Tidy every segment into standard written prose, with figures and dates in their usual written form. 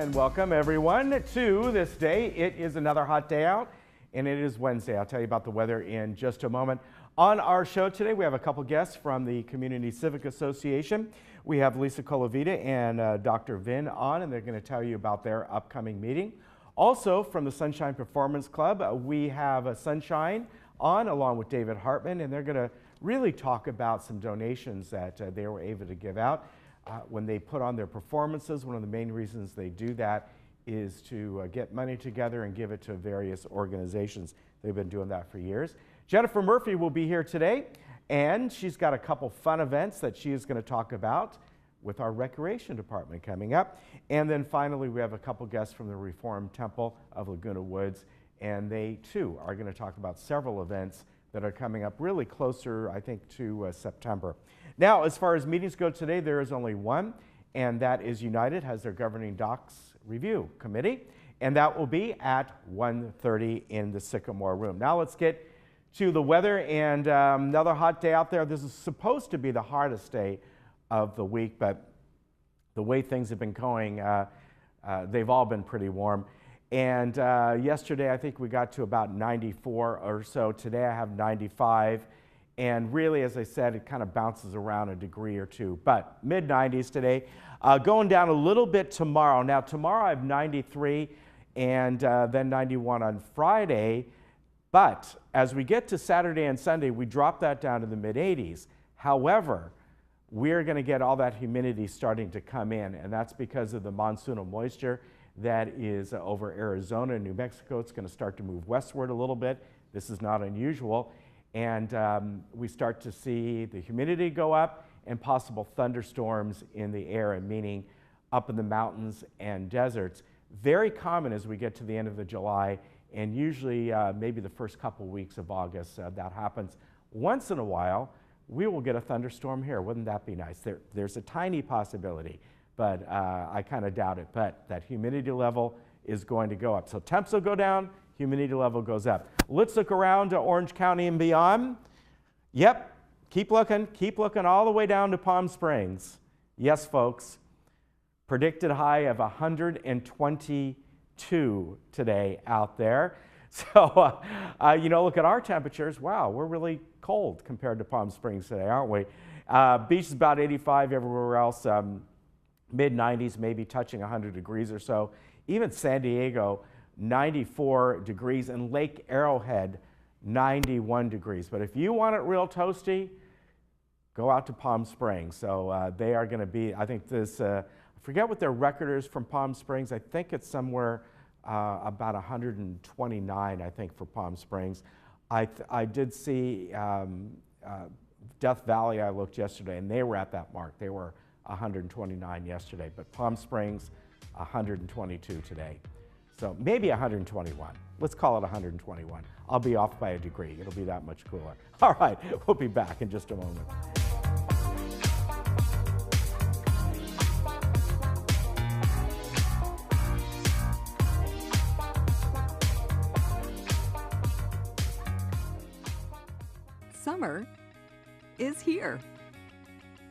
And welcome everyone to this day. It is another hot day out, and it is Wednesday. I'll tell you about the weather in just a moment. On our show today, we have a couple guests from the Community Civic Association. We have Lisa Colavita and Dr. Vin on, and they're going to tell you about their upcoming meeting. Also, from the Sunshine Performance Club, we have Sunshine on along with David Hartman, and they're going to really talk about some donations that they were able to give out. When they put on their performances, one of the main reasons they do that is to get money together and give it to various organizations. They've been doing that for years. Jennifer Murphy will be here today, and she's got a couple fun events that she is going to talk about with our recreation department coming up. And then finally, we have a couple guests from the Reformed Temple of Laguna Woods, and they too are going to talk about several events that are coming up really closer, I think, to September. Now, as far as meetings go today, there is only one, and that is United has their Governing Docs Review Committee, and that will be at 1:30 in the Sycamore Room. Now let's get to the weather, and another hot day out there. This is supposed to be the hottest day of the week, but the way things have been going, they've all been pretty warm. And yesterday, I think we got to about 94 or so. Today, I have 95. And really, as I said, it kind of bounces around a degree or two. But mid-90s today. Going down a little bit tomorrow. Now, tomorrow I have 93 and then 91 on Friday. But as we get to Saturday and Sunday, we drop that down to the mid-80s. However, we're going to get all that humidity starting to come in, and that's because of the monsoonal moisture that is over Arizona and New Mexico. It's going to start to move westward a little bit. This is not unusual. And we start to see the humidity go up and possible thunderstorms in the air, and meaning up in the mountains and deserts. Very common as we get to the end of the July, and usually maybe the first couple weeks of August that happens. Once in a while, we will get a thunderstorm here. Wouldn't that be nice? There's a tiny possibility, but I kind of doubt it. But that humidity level is going to go up. So temps will go down, humidity level goes up. Let's look around to Orange County and beyond. Yep, keep looking all the way down to Palm Springs. Yes, folks, predicted high of 122 today out there. So, you know, look at our temperatures. Wow, we're really cold compared to Palm Springs today, aren't we? Beach is about 85 everywhere else. Mid-90s, maybe touching 100 degrees or so. Even San Diego, 94 degrees, and Lake Arrowhead, 91 degrees. But if you want it real toasty, go out to Palm Springs. So they are going to be, I think this, I forget what their record is from Palm Springs. I think it's somewhere about 129, I think, for Palm Springs. I did see Death Valley, I looked yesterday, and they were at that mark. They were 129 yesterday, but Palm Springs, 122 today. So maybe 121. Let's call it 121. I'll be off by a degree. It'll be that much cooler. All right, we'll be back in just a moment. Summer is here.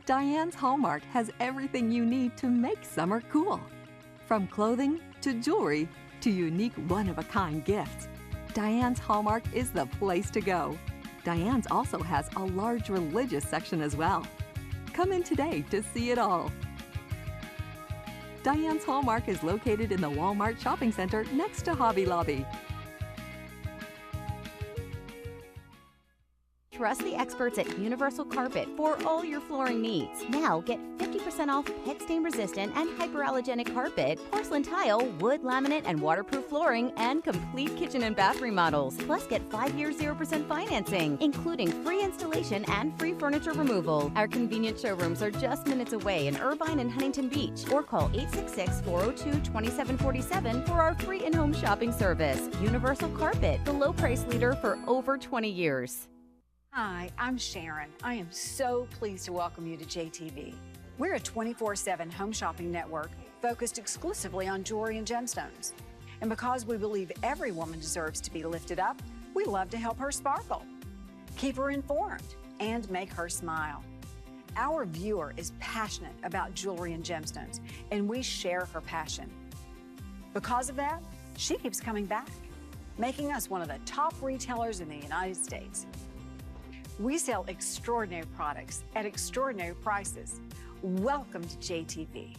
Diane's Hallmark has everything you need to make summer cool. From clothing to jewelry to unique one-of-a-kind gifts, Diane's Hallmark is the place to go. Diane's also has a large religious section as well. Come in today to see it all. Diane's Hallmark is located in the Walmart Shopping Center next to Hobby Lobby. Trust the experts at Universal Carpet for all your flooring needs. Now get 50% off pet stain resistant and hyperallergenic carpet, porcelain tile, wood, laminate, and waterproof flooring, and complete kitchen and bath remodels. Plus get 5 years 0% financing, including free installation and free furniture removal. Our convenient showrooms are just minutes away in Irvine and Huntington Beach, or call 866-402-2747 for our free in-home shopping service. Universal Carpet, the low price leader for over 20 years. Hi, I'm Sharon. I am so pleased to welcome you to JTV. We're a 24/7 home shopping network focused exclusively on jewelry and gemstones. And because we believe every woman deserves to be lifted up, we love to help her sparkle, keep her informed, and make her smile. Our viewer is passionate about jewelry and gemstones, and we share her passion. Because of that, she keeps coming back, making us one of the top retailers in the United States. We sell extraordinary products at extraordinary prices. Welcome to JTV.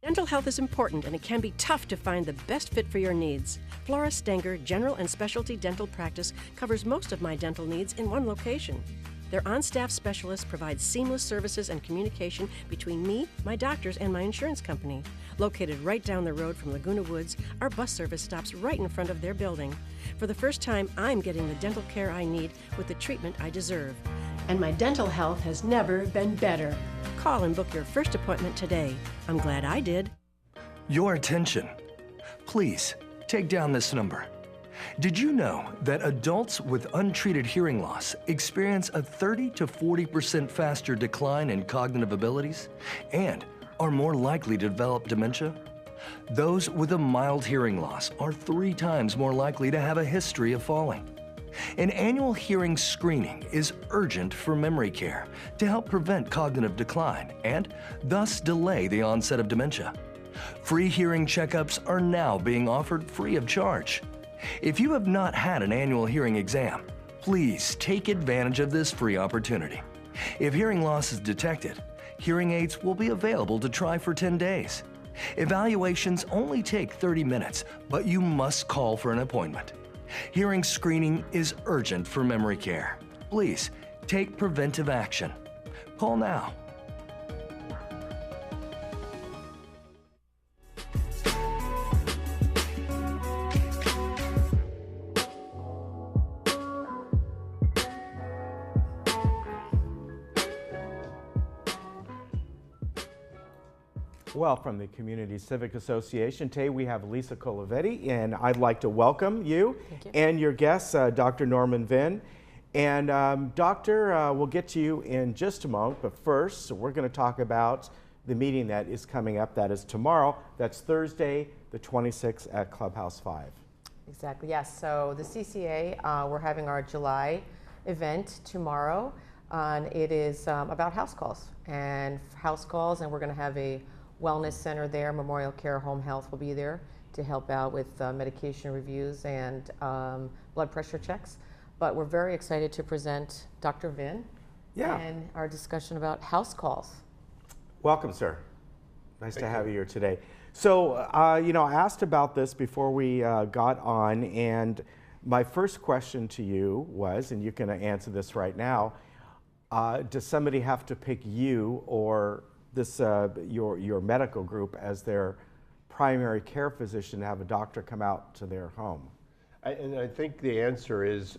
Dental health is important, and it can be tough to find the best fit for your needs. Flora Stenger General and Specialty Dental Practice covers most of my dental needs in one location. Their on-staff specialists provide seamless services and communication between me, my doctors, and my insurance company. Located right down the road from Laguna Woods, our bus service stops right in front of their building. For the first time, I'm getting the dental care I need with the treatment I deserve. And my dental health has never been better. Call and book your first appointment today. I'm glad I did. Your attention. Please take down this number. Did you know that adults with untreated hearing loss experience a 30 to 40% faster decline in cognitive abilities and are more likely to develop dementia? Those with a mild hearing loss are 3 times more likely to have a history of falling. An annual hearing screening is urgent for memory care to help prevent cognitive decline and thus delay the onset of dementia. Free hearing checkups are now being offered free of charge. If you have not had an annual hearing exam, please take advantage of this free opportunity. If hearing loss is detected, hearing aids will be available to try for 10 days. Evaluations only take 30 minutes, but you must call for an appointment. Hearing screening is urgent for memory care. Please take preventive action. Call now. Well, from the Community Civic Association, today we have Lisa Colavetti, and I'd like to welcome you and your guests, Dr. Norman Vinn. And Doctor, we'll get to you in just a moment, but first, we're going to talk about the meeting that is coming up. That is tomorrow. That's Thursday, the 26th at Clubhouse 5. Exactly, yes. So the CCA, we're having our July event tomorrow, and it is about house calls. And we're going to have a wellness center there. Memorial Care Home Health will be there to help out with medication reviews and blood pressure checks. But we're very excited to present Dr. Vinn and our discussion about house calls. Welcome, sir. Nice to have you here today. So, you know, I asked about this before we got on, and my first question to you was, and you can answer this right now, does somebody have to pick you or this your medical group as their primary care physician to have a doctor come out to their home? I think the answer is,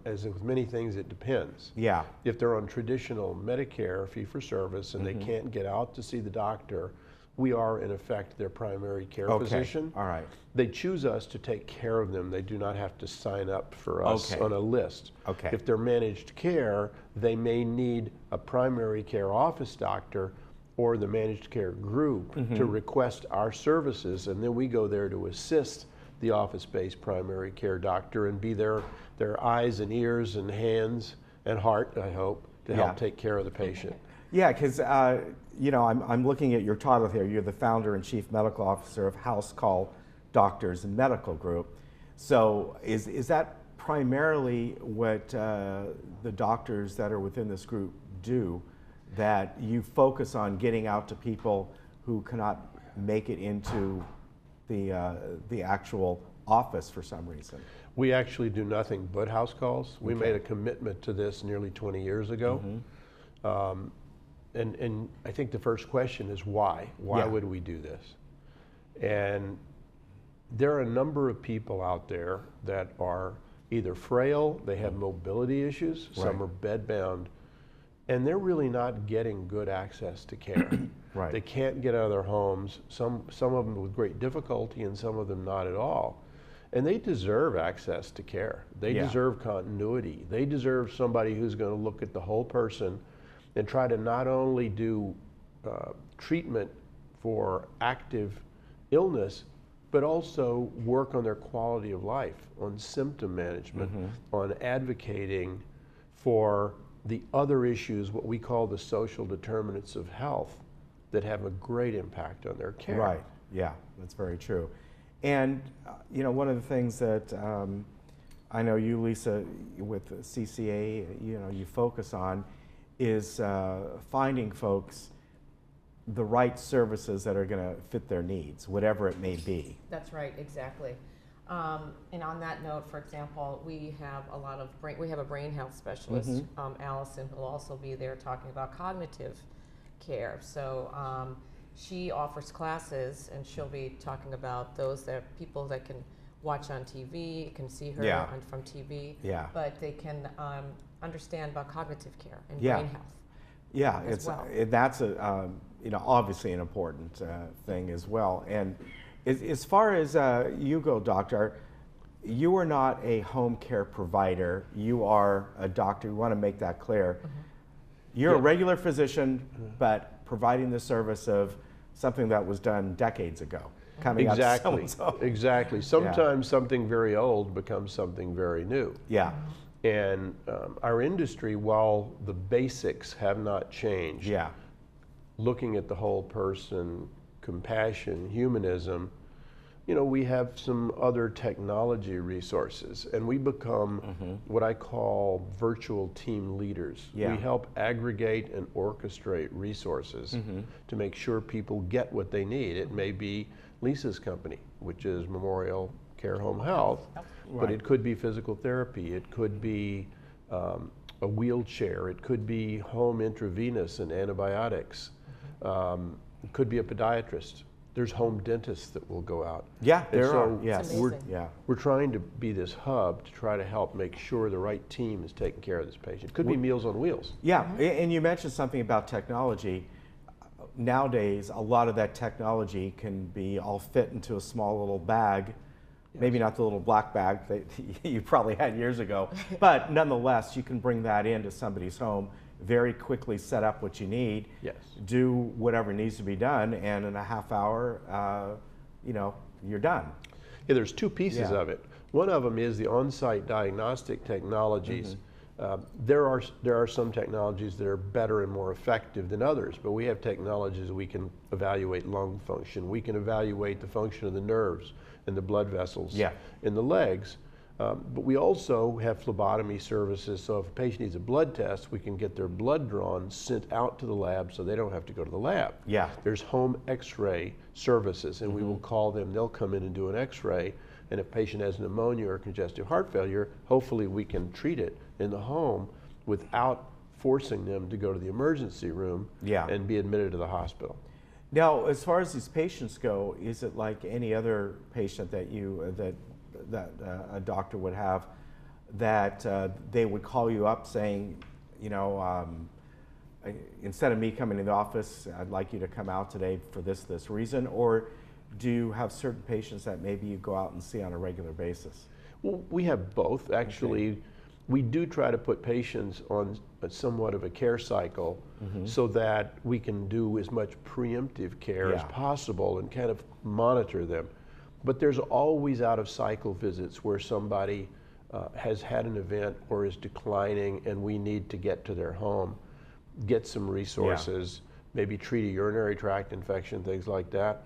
as with many things, it depends. Yeah. If they're on traditional Medicare fee-for-service and they can't get out to see the doctor, we are, in effect, their primary care physician. All right. They choose us to take care of them. They do not have to sign up for us on a list. Okay. If they're managed care, they may need a primary care office doctor or the managed care group to request our services, and then we go there to assist the office-based primary care doctor and be their eyes and ears and hands and heart, I hope, to help take care of the patient. Yeah, because you know, I'm looking at your title here. You're the founder and chief medical officer of House Call Doctors and Medical Group. So is that primarily what the doctors that are within this group do, that you focus on getting out to people who cannot make it into the actual office for some reason? We actually do nothing but house calls. We made a commitment to this nearly 20 years ago. And I think the first question is why? Why would we do this? And there are a number of people out there that are either frail, they have mobility issues, some are bedbound, and they're really not getting good access to care. They can't get out of their homes, some of them with great difficulty and some of them not at all. And they deserve access to care. They deserve continuity. They deserve somebody who's going to look at the whole person and try to not only do treatment for active illness, but also work on their quality of life, on symptom management, on advocating for the other issues, what we call the social determinants of health, that have a great impact on their care. Right, yeah, that's very true. And, you know, one of the things that I know you, Lisa, with CCA, you know, you focus on is finding folks the right services that are going to fit their needs, whatever it may be. That's right, exactly. And on that note, for example, we have a brain health specialist, Allison, who will also be there talking about cognitive care. So she offers classes, and she'll be talking about people that can watch on TV, can see her from TV, but they can understand about cognitive care and brain health. Yeah, that's you know, obviously an important thing as well. And as far as you go, doctor, you are not a home care provider. You are a doctor. We want to make that clear. You're a regular physician, but providing the service of something that was done decades ago. Coming out of someone's home. Exactly. Sometimes something very old becomes something very new. Yeah. And our industry, while the basics have not changed, looking at the whole person, compassion, humanism, you know, we have some other technology resources, and we become what I call virtual team leaders. We help aggregate and orchestrate resources to make sure people get what they need. It may be Lisa's company, which is Memorial Care Home Health, but it could be physical therapy, it could be a wheelchair, it could be home intravenous and antibiotics, it could be a podiatrist. There's home dentists that will go out. Yeah, there so are. Yes. We're trying to be this hub to try to help make sure the right team is taking care of this patient. It could be Meals on Wheels. Yeah, and you mentioned something about technology. Nowadays, a lot of that technology can be all fit into a small little bag. Maybe not the little black bag that you probably had years ago, but nonetheless, you can bring that into somebody's home, very quickly set up what you need, do whatever needs to be done, and in a half hour, you know, you're done. Yeah, there's two pieces of it. One of them is the on-site diagnostic technologies. There are some technologies that are better and more effective than others, but we have technologies that we can evaluate lung function. We can evaluate the function of the nerves and the blood vessels in the legs. But we also have phlebotomy services, so if a patient needs a blood test, we can get their blood drawn, sent out to the lab so they don't have to go to the lab. There's home x-ray services, and we will call them, they'll come in and do an x-ray, and if a patient has pneumonia or congestive heart failure, hopefully we can treat it in the home without forcing them to go to the emergency room and be admitted to the hospital. Now, as far as these patients go, is it like any other patient that that a doctor would have, that they would call you up saying, you know, instead of me coming to the office, I'd like you to come out today for this reason? Or do you have certain patients that maybe you go out and see on a regular basis? Well, we have both. Actually, we do try to put patients on somewhat of a care cycle so that we can do as much preemptive care as possible and kind of monitor them. But there's always out of cycle visits where somebody has had an event or is declining and we need to get to their home, get some resources, maybe treat a urinary tract infection, things like that,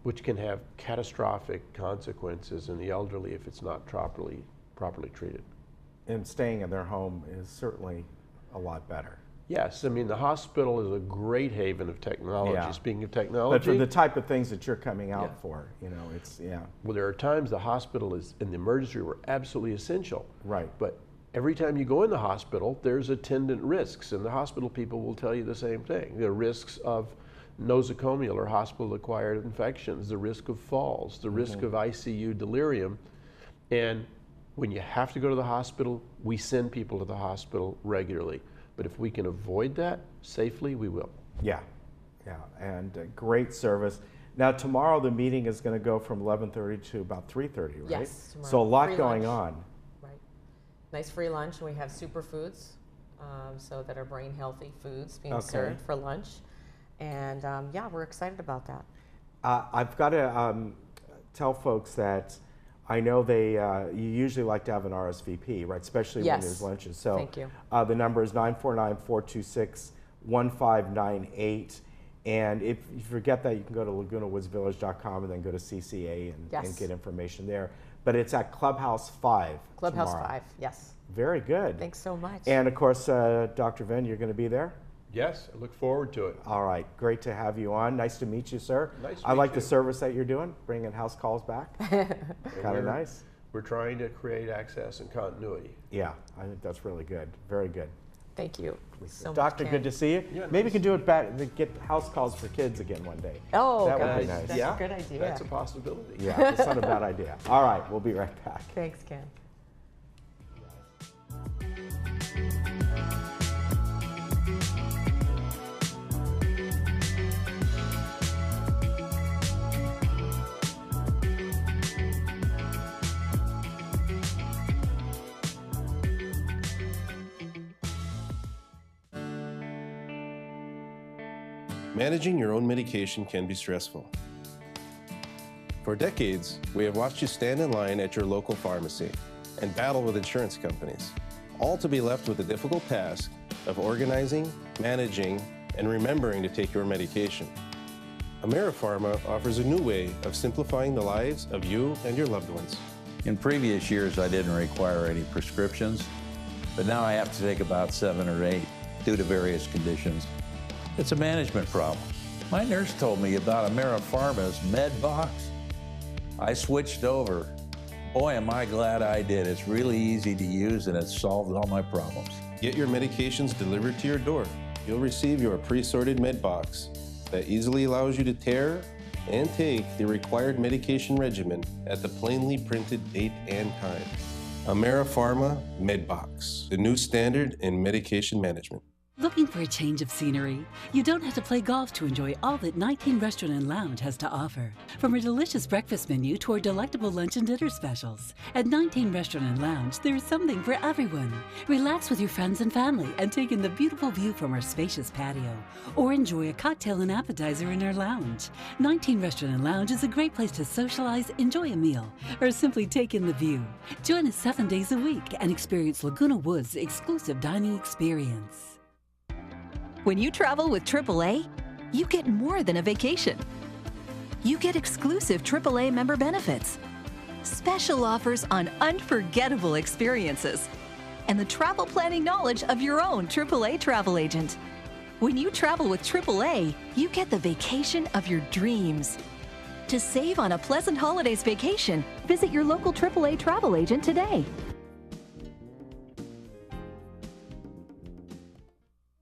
which can have catastrophic consequences in the elderly if it's not properly treated. And staying in their home is certainly a lot better. Yes, I mean, the hospital is a great haven of technology. Speaking of technology. But for the type of things that you're coming out for, you know, it's, Well, there are times the hospital is, in the emergency room, are absolutely essential. Right. But every time you go in the hospital, there's attendant risks, and the hospital people will tell you the same thing. The risks of nosocomial or hospital-acquired infections, the risk of falls, the risk of ICU delirium. And when you have to go to the hospital, we send people to the hospital regularly. But if we can avoid that safely, we will. Yeah, and great service. Now tomorrow the meeting is going to go from 11:30 to about 3:30, right? Yes, tomorrow. So a lot Free going lunch. on. Right. Nice free lunch, and we have superfoods, so that are brain healthy foods being served for lunch. And yeah, we're excited about that. I've got to tell folks that I know you usually like to have an RSVP, right? Especially when there's lunches. So thank you. The number is 949-426-1598. And if you forget that, you can go to lagunawoodsvillage.com and then go to CCA and get information there. But it's at Clubhouse 5 Clubhouse tomorrow. 5, yes. Very good. Thanks so much. And of course, Dr. Venn, you're going to be there? Yes, I look forward to it. All right, great to have you on. Nice to meet you, sir. Nice to I meet like you. the service that you're doing, bringing house calls back. Kind of nice. We're trying to create access and continuity. Yeah, I think that's really good. Very good. Thank you so much, Doctor, Ken. good to see you. Yeah, Maybe we nice. can do it back, get house calls for kids again one day. Oh, that would gosh, be nice. that's Yeah, a good idea. That's a possibility. Yeah, that's not a bad idea. All right, we'll be right back. Thanks, Ken. Managing your own medication can be stressful. For decades, we have watched you stand in line at your local pharmacy and battle with insurance companies, all to be left with the difficult task of organizing, managing, and remembering to take your medication. AmeriPharma offers a new way of simplifying the lives of you and your loved ones. In previous years, I didn't require any prescriptions, but now I have to take about 7 or 8 due to various conditions. It's a management problem. My nurse told me about AmeriPharma's Med Box. I switched over. Boy, am I glad I did. It's really easy to use and it's solved all my problems. Get your medications delivered to your door. You'll receive your pre-sorted med box that easily allows you to tear and take the required medication regimen at the plainly printed date and time. AmeriPharma MedBox, the new standard in medication management. Looking for a change of scenery? You don't have to play golf to enjoy all that 19 Restaurant and Lounge has to offer. From a delicious breakfast menu to our delectable lunch and dinner specials. At 19 Restaurant and Lounge, there is something for everyone. Relax with your friends and family and take in the beautiful view from our spacious patio. Or enjoy a cocktail and appetizer in our lounge. 19 Restaurant and Lounge is a great place to socialize, enjoy a meal, or simply take in the view. Join us 7 days a week and experience Laguna Woods' exclusive dining experience. When you travel with AAA, you get more than a vacation. You get exclusive AAA member benefits, special offers on unforgettable experiences, and the travel planning knowledge of your own AAA travel agent. When you travel with AAA, you get the vacation of your dreams. To save on a pleasant holidays vacation, visit your local AAA travel agent today.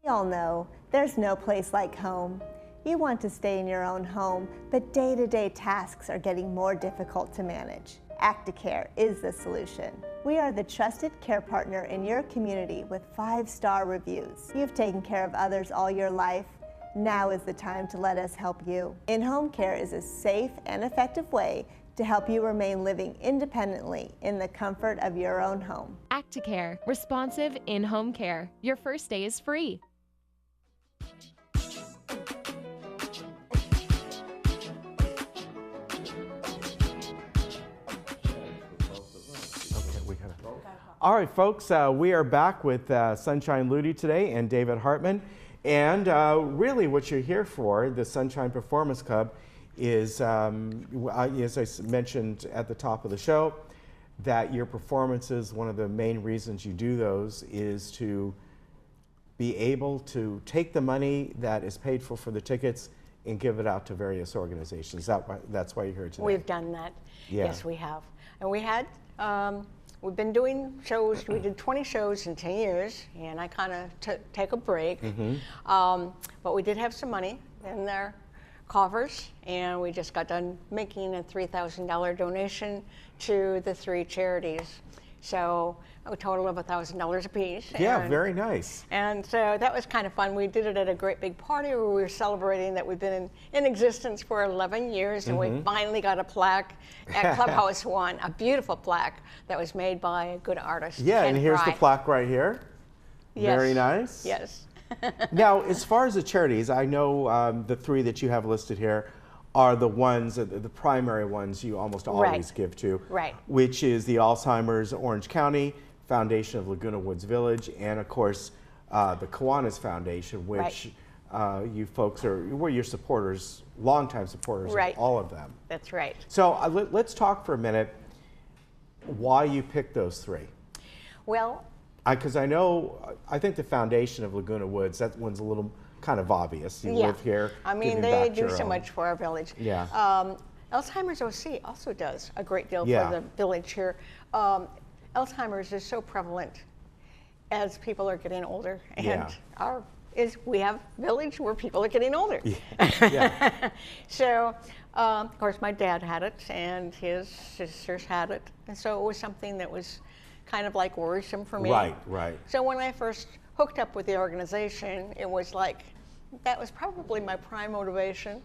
We all know there's no place like home. You want to stay in your own home, but day-to-day tasks are getting more difficult to manage. Acticare is the solution. We are the trusted care partner in your community with 5-star reviews. You've taken care of others all your life. Now is the time to let us help you. In-home care is a safe and effective way to help you remain living independently in the comfort of your own home. Acticare, responsive in-home care. Your first day is free. All right, folks, we are back with Sunshine Ludi today and David Hartman. And really what you're here for, the Sunshine Performance Club, is, as I mentioned at the top of the show, that your performances, one of the main reasons you do those is to be able to take the money that is paid for the tickets and give it out to various organizations. That's why you're here today. We've done that. Yeah. Yes, we have. And we had, we've been doing shows. We did 20 shows in 10 years, and I kind of take a break. But we did have some money in their coffers, and we just got done making a $3,000 donation to the 3 charities. So a total of $1,000 apiece. Yeah, and, very nice. And so that was kind of fun. We did it at a great big party where we were celebrating that we've been in existence for 11 years, and we finally got a plaque at Clubhouse 1, a beautiful plaque that was made by a good artist. Yeah, Ken and here's Fry. the plaque right here. Yes. Very nice. Yes. Now, as far as the charities, I know the 3 that you have listed here are the ones, the primary ones you almost always give to, which is the Alzheimer's Orange County Foundation of Laguna Woods Village, and of course the Kiwanis Foundation, which you folks were your supporters, longtime supporters Right. of all of them. That's right. So let's talk for a minute why you picked those three. Well, Because I think the foundation of Laguna Woods, that one's a little kind of obvious. You yeah. live here. I mean, giving they back to do your so own. much for our village. Yeah. Alzheimer's OC also does a great deal Yeah. for the village here. Alzheimer's is so prevalent as people are getting older, and Yeah. we have village where people are getting older. Yeah. So, of course, my dad had it, and his sisters had it, and so it was something that was kind of like worrisome for me. Right, right. So when I first hooked up with the organization, it was like, that was probably my prime motivation.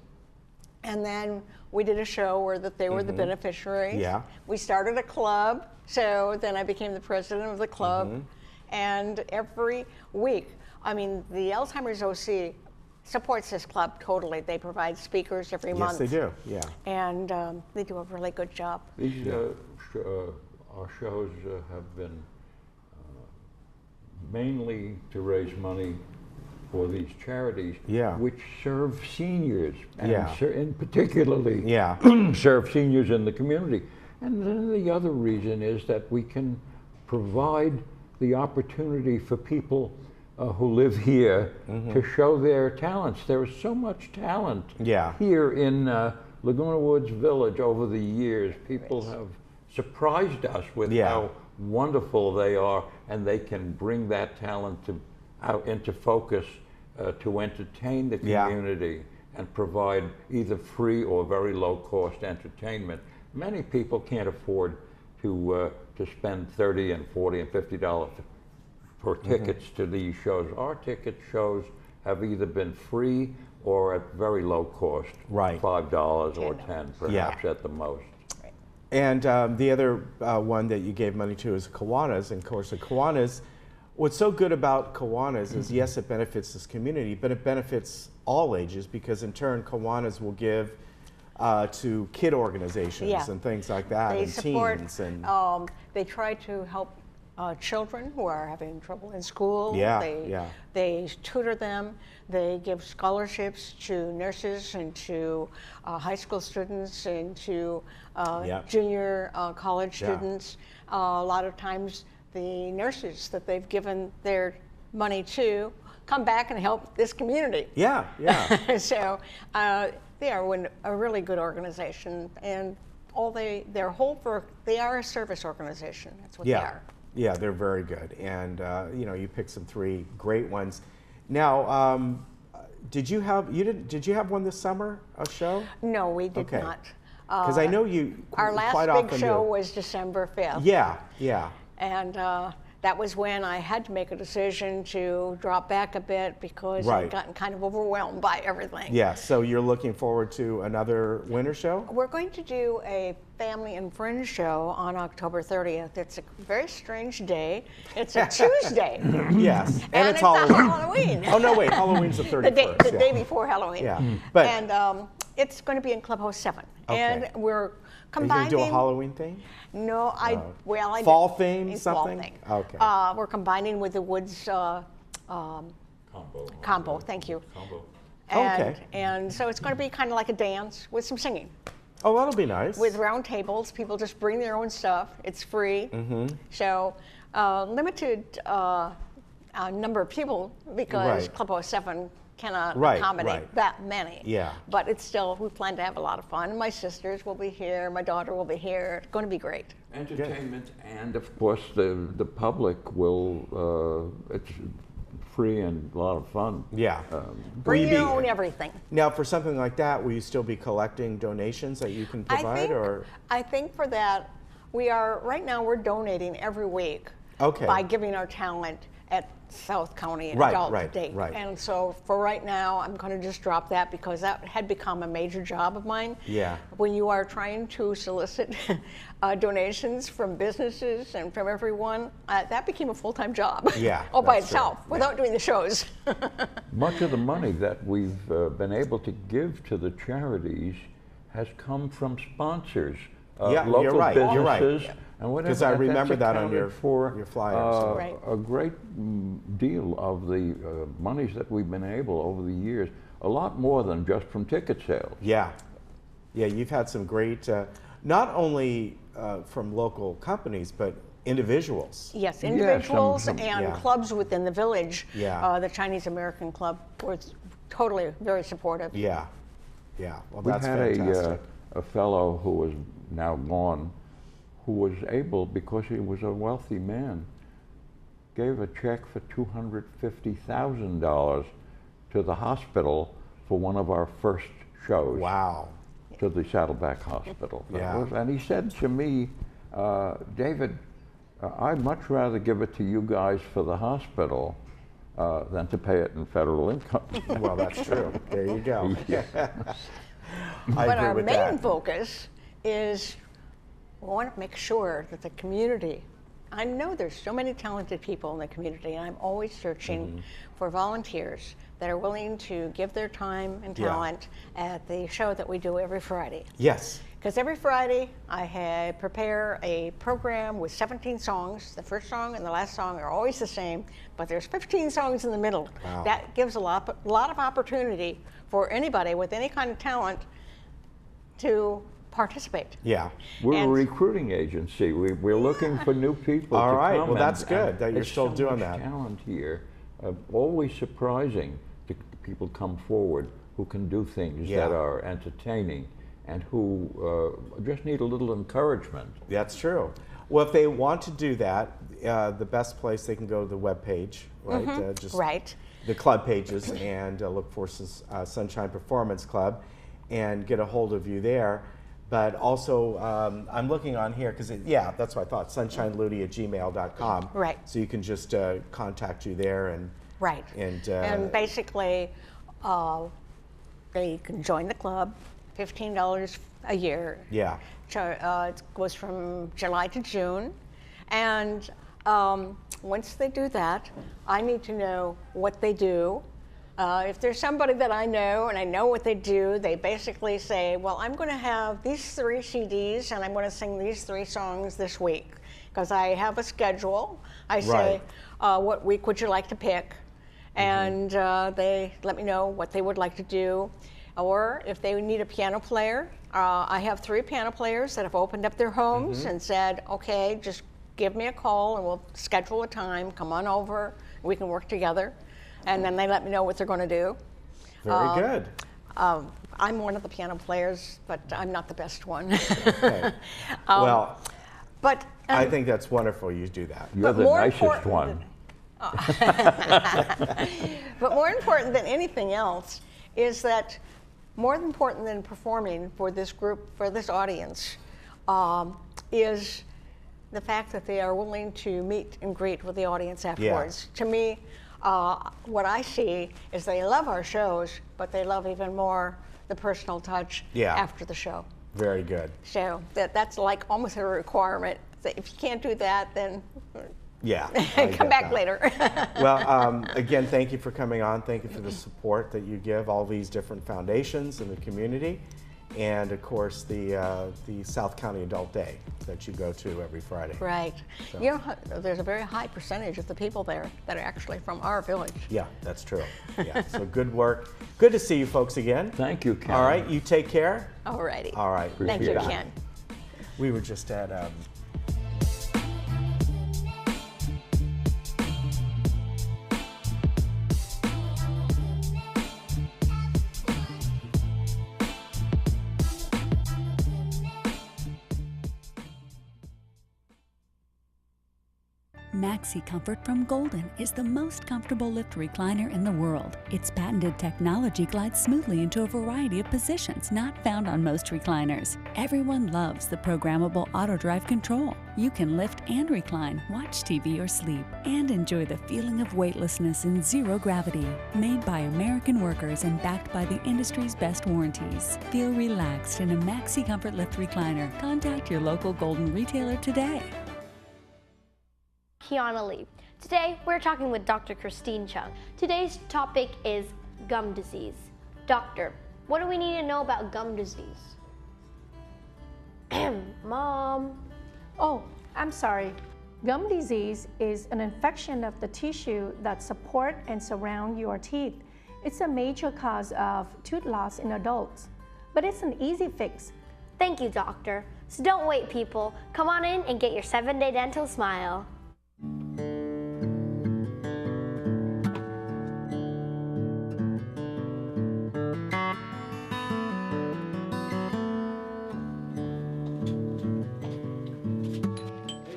And then we did a show where they were the beneficiaries. Yeah. We started a club, so then I became the president of the club. And every week, I mean, the Alzheimer's OC supports this club totally. They provide speakers every month. Yes, they do. Yeah. And they do a really good job. These our shows have been mainly to raise money for these charities, which serve seniors, and and particularly serve seniors in the community. And then the other reason is that we can provide the opportunity for people who live here to show their talents. There is so much talent here in Laguna Woods Village over the years. People have surprised us with how wonderful they are, and they can bring that talent out into focus to entertain the community and provide either free or very low-cost entertainment. Many people can't afford to spend $30 and $40 and $50 for tickets to these shows. Our ticket shows have either been free or at very low cost, $5 or $10 perhaps at the most. And the other one that you gave money to is Kiwanis. And of course, the Kiwanis, what's so good about Kiwanis is, yes, it benefits this community, but it benefits all ages, because in turn, Kiwanis will give to kid organizations and things like that, they and support, teens. And they try to help children who are having trouble in school. They tutor them. They give scholarships to nurses and to high school students and to junior college students. A lot of times the nurses that they've given their money to come back and help this community. So they are a really good organization, and they are a service organization. That's what they are. Yeah, they're very good, and you picked some three great ones. Now, did you have one this summer, a show? No, we did not. Because I know you our last quite big often show do. was December 5th. Yeah. And that was when I had to make a decision to drop back a bit, because I'd gotten kind of overwhelmed by everything. Yeah, so you're looking forward to another winter show? We're going to do a family and friends show on October 30th. It's a very strange day. It's a Tuesday. Yes, and it's Halloween. Oh, no, wait, Halloween's the 31st. The day before Halloween. Yeah. And it's going to be in Clubhouse 7. And we're combining. Are you going to do a Halloween thing? No, I fall theme, something? Fall thing. Okay. We're combining with the Woods combo. Thank you. And so it's going to be kind of like a dance with some singing. Oh, that'll be nice. With round tables, people just bring their own stuff. It's free. So limited number of people, because Clubhouse 7 cannot accommodate that many. Yeah. But it's still, we plan to have a lot of fun. My sisters will be here. My daughter will be here. It's going to be great. Entertainment, and of course the public will, it's free and a lot of fun. Yeah. Bring your own everything. Now, for something like that, will you still be collecting donations that you can provide? I think for that, right now we're donating every week by giving our talent at South County Adult Date. And so for right now, I'm going to just drop that, because that had become a major job of mine. Yeah. When you are trying to solicit donations from businesses and from everyone, that became a full-time job. Yeah. All by itself, without doing the shows. Much of the money that we've been able to give to the charities has come from sponsors. Local businesses and whatever. Because I remember that on your for flyers. Right. A great deal of the monies that we've been able over the years, a lot more than just from ticket sales. Yeah, yeah, you've had some great, not only from local companies, but individuals. Yes, individuals some- and clubs within the village. Yeah. The Chinese American Club was totally very supportive. Yeah, yeah, well, We that's had fantastic. a fellow who was now gone, who was able, because he was a wealthy man, gave a check for $250,000 to the hospital for one of our first shows. Wow. To the Saddleback Hospital. Yeah. And he said to me, David, I'd much rather give it to you guys for the hospital than to pay it in federal income. Well, that's true. There you go. But our main focus is we want to make sure that the community, I know there's so many talented people in the community, and I'm always searching for volunteers that are willing to give their time and talent at the show that we do every Friday. Yes. Because every Friday I prepare a program with 17 songs. The first song and the last song are always the same, but there's 15 songs in the middle. Wow. That gives a lot of opportunity for anybody with any kind of talent to participate. Yeah. We're And- a recruiting agency. We're looking for new people All to right, come. well, that's and good that you're there's still so doing much that. talent here. Always surprising to people come forward who can do things Yeah. that are entertaining and who just need a little encouragement. That's true. Well, if they want to do that, the best place, they can go to the webpage, right? Just Right. the club pages and look for Sunshine Performance Club and get a hold of you there. But also, I'm looking on here because, yeah, that's what I thought, sunshineludi@gmail.com. Right. So you can just contact you there and Right. And basically, they can join the club, $15 a year. yeah. It goes from July to June. And once they do that, I need to know what they do. If there's somebody that I know and I know what they do, they basically say, well, I'm going to have these 3 CDs and I'm going to sing these 3 songs this week. Because I have a schedule. I say, what week would you like to pick? And they let me know what they would like to do. Or if they need a piano player, I have 3 piano players that have opened up their homes and said, okay, just give me a call and we'll schedule a time, come on over, we can work together. And then they let me know what they're going to do. Very good. I'm one of the piano players, but I'm not the best one. Okay. Well, but I think that's wonderful you do that. You're the nicest one. But more important than anything else is that more important than performing for this group, for this audience, is the fact that they are willing to meet and greet with the audience afterwards. To me, what I see is they love our shows, but they love even more the personal touch after the show. Very good. So that's like almost a requirement. If you can't do that, then Yeah. come back later. Well, again, thank you for coming on. Thank you for the support that you give all these different foundations in the community. And of course, the South County Adult Day that you go to every Friday. Right. So. You know, there's a very high percentage of the people there that are actually from our village. Yeah, that's true. Yeah, so good work. Good to see you folks again. Thank you, Ken. All right, you take care. All righty. All right. Thank you, Ken. We were just at Maxi Comfort from Golden is the most comfortable lift recliner in the world. Its patented technology glides smoothly into a variety of positions not found on most recliners. Everyone loves the programmable auto-drive control. You can lift and recline, watch TV or sleep, and enjoy the feeling of weightlessness in zero gravity. Made by American workers and backed by the industry's best warranties. Feel relaxed in a Maxi Comfort lift recliner. Contact your local Golden retailer today. Kiana Lee. Today we're talking with Dr. Christine Chung. Today's topic is gum disease. Doctor, what do we need to know about gum disease? Mom. Oh, I'm sorry. Gum disease is an infection of the tissue that support and surround your teeth. It's a major cause of tooth loss in adults, but it's an easy fix. Thank you, doctor. So don't wait, people. Come on in and get your 7-day dental smile.